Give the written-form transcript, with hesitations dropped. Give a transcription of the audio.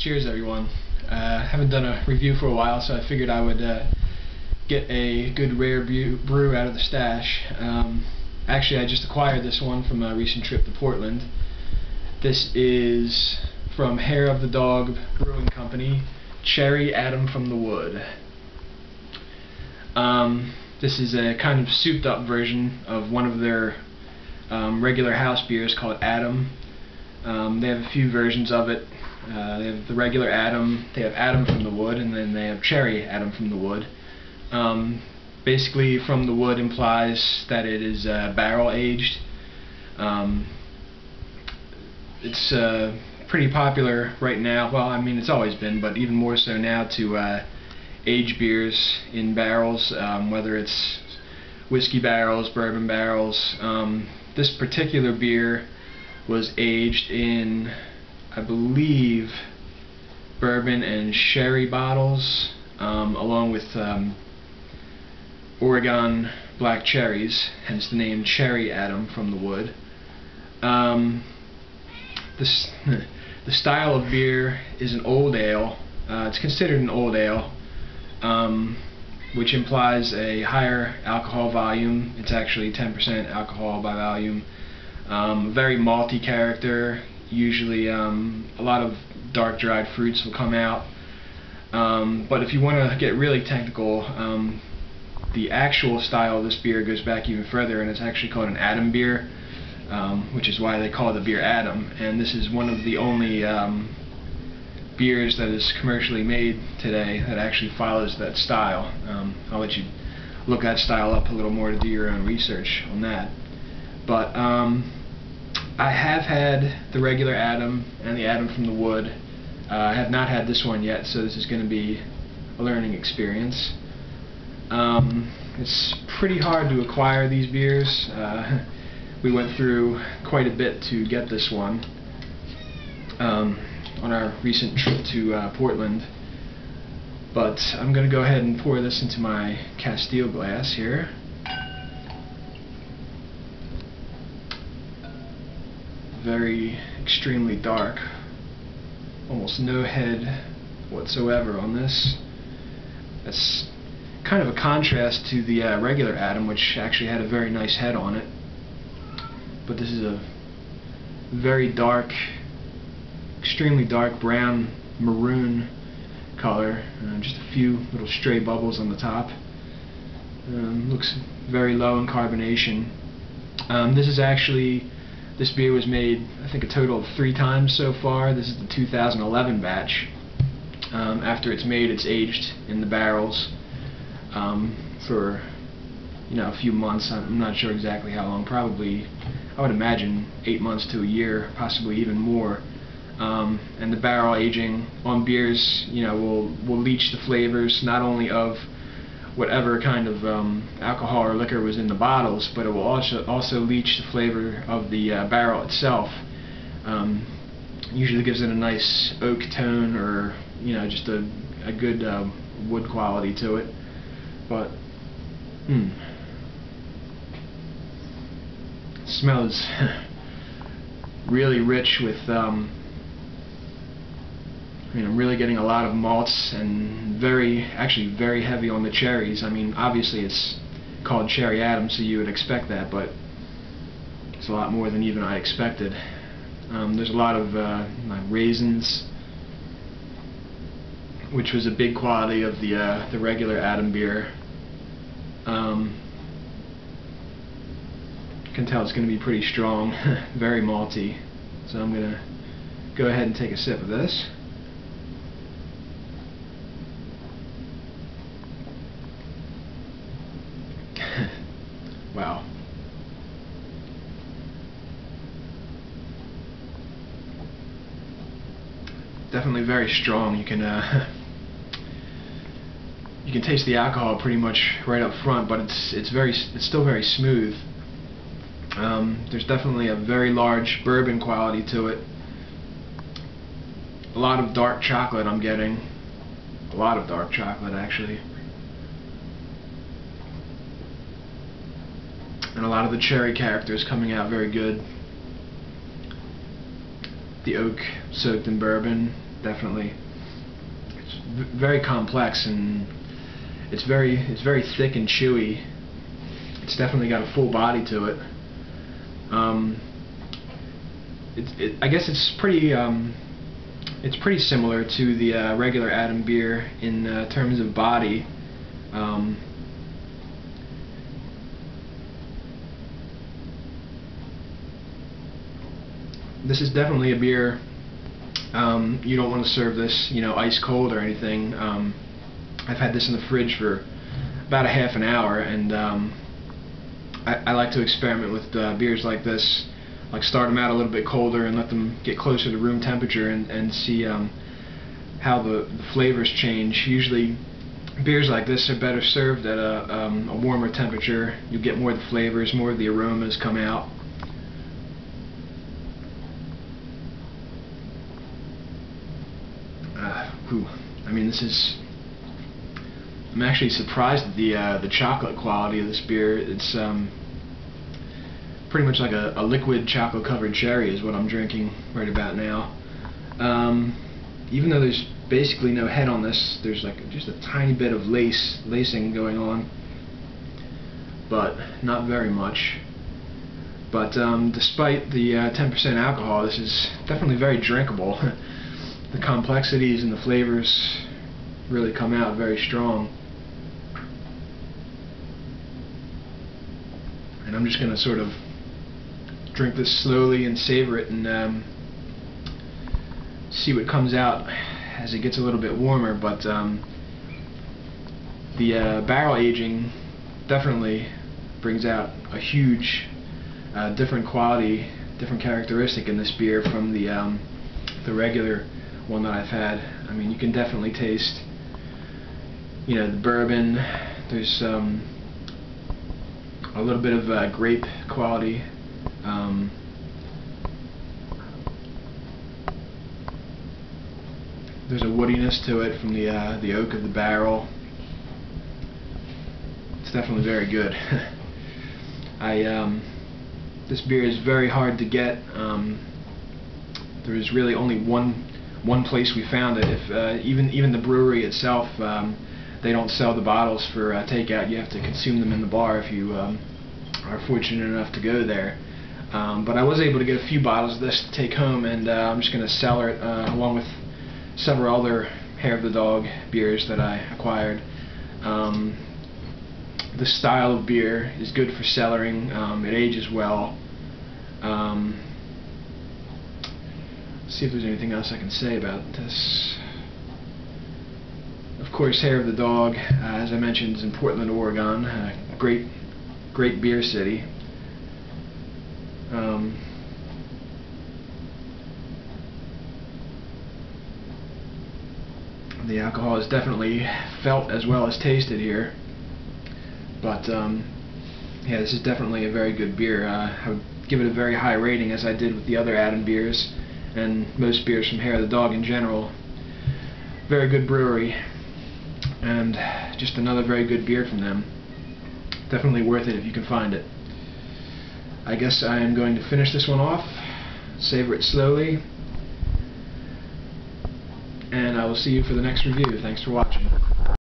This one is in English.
Cheers everyone. Haven't done a review for a while, so I figured I would get a good rare brew out of the stash. Actually, I just acquired this one from a recent trip to Portland. This is from Hair of the Dog Brewing Company, Cherry Adam from the Wood. This is a kind of souped up version of one of their regular house beers called Adam. They have a few versions of it. They have the regular Adam, they have Adam from the Wood, and then they have Cherry Adam from the Wood. Basically, from the wood implies that it is barrel aged. It's pretty popular right now. Well, I mean, it's always been, but even more so now to age beers in barrels, whether it's whiskey barrels, bourbon barrels. This particular beer was aged in, I believe, bourbon and sherry bottles, along with Oregon black cherries, hence the name Cherry Adam from the Wood. The style of beer is an old ale. It's considered an old ale, which implies a higher alcohol volume. It's actually 10% alcohol by volume. Very malty character. Usually a lot of dark dried fruits will come out. But if you want to get really technical, the actual style of this beer goes back even further, and it's actually called an adambier, which is why they call the beer Adam. And this is one of the only beers that is commercially made today that actually follows that style. I'll let you look that style up a little more to do your own research on that. But I have had the regular Adam and the Adam from the Wood. I have not had this one yet, so this is going to be a learning experience. It's pretty hard to acquire these beers. We went through quite a bit to get this one on our recent trip to Portland. But I'm going to go ahead and pour this into my Castile glass here. Very extremely dark, almost no head whatsoever on this. That's kind of a contrast to the regular Adam, which actually had a very nice head on it. But this is a very dark, extremely dark brown maroon color. Just a few little stray bubbles on the top. Looks very low in carbonation. This beer was made, I think, a total of 3 times so far. This is the 2011 batch. After it's made, it's aged in the barrels for a few months. I'm not sure exactly how long. Probably, I would imagine 8 months to a year, possibly even more. And the barrel aging on beers, will leach the flavors not only of whatever kind of alcohol or liquor was in the bottles, but it will also leach the flavor of the barrel itself. Usually gives it a nice oak tone, or just a good wood quality to it. But it smells really rich with I'm really getting a lot of malts, and actually very heavy on the cherries. I mean, obviously it's called Cherry Adam, so you would expect that, but it's a lot more than even I expected. There's a lot of raisins, which was a big quality of the regular Adam beer. You can tell it's going to be pretty strong, very malty. So I'm going to go ahead and take a sip of this. Wow. Definitely very strong. You can taste the alcohol pretty much right up front, but it's still very smooth. There's definitely a very large bourbon quality to it. A lot of dark chocolate I'm getting. A lot of dark chocolate, actually. And a lot of the cherry characters coming out very good. The oak soaked in bourbon definitely. It's very complex, and it's very thick and chewy. It's definitely got a full body to it. I guess it's pretty similar to the regular adambier in terms of body. This is definitely a beer. You don't want to serve this, ice cold or anything. I've had this in the fridge for about a half an hour, and I like to experiment with beers like this. Like start them out a little bit colder and let them get closer to room temperature and see how the flavors change. Usually beers like this are better served at a warmer temperature. You get more of the flavors, more of the aromas come out. I mean, I'm actually surprised at the chocolate quality of this beer. It's pretty much like a liquid chocolate covered cherry is what I'm drinking right about now. Even though there's basically no head on this, there's like just a tiny bit of lacing going on, but not very much. But despite the 10% alcohol, this is definitely very drinkable. The complexities and the flavors really come out very strong. And I'm just going to sort of drink this slowly and savor it and see what comes out as it gets a little bit warmer. But the barrel aging definitely brings out a huge different quality, different characteristic in this beer from the regular one that I've had. I mean, you can definitely taste, the bourbon. There's a little bit of grape quality. There's a woodiness to it from the oak of the barrel. It's definitely very good. This beer is very hard to get. There is really only one place we found it. If even the brewery itself, they don't sell the bottles for takeout. You have to consume them in the bar if you are fortunate enough to go there. But I was able to get a few bottles of this to take home, and I'm just going to cellar it along with several other Hair of the Dog beers that I acquired. The style of beer is good for cellaring. It ages well. See if there's anything else I can say about this. Of course, Hair of the Dog, as I mentioned, is in Portland, Oregon. Great beer city. The alcohol is definitely felt as well as tasted here. But yeah, this is definitely a very good beer. I would give it a very high rating, as I did with the other adambiers and most beers from Hair of the Dog in general. Very good brewery, and just another very good beer from them. Definitely worth it if you can find it. I guess I am going to finish this one off, savor it slowly, and I will see you for the next review. Thanks for watching.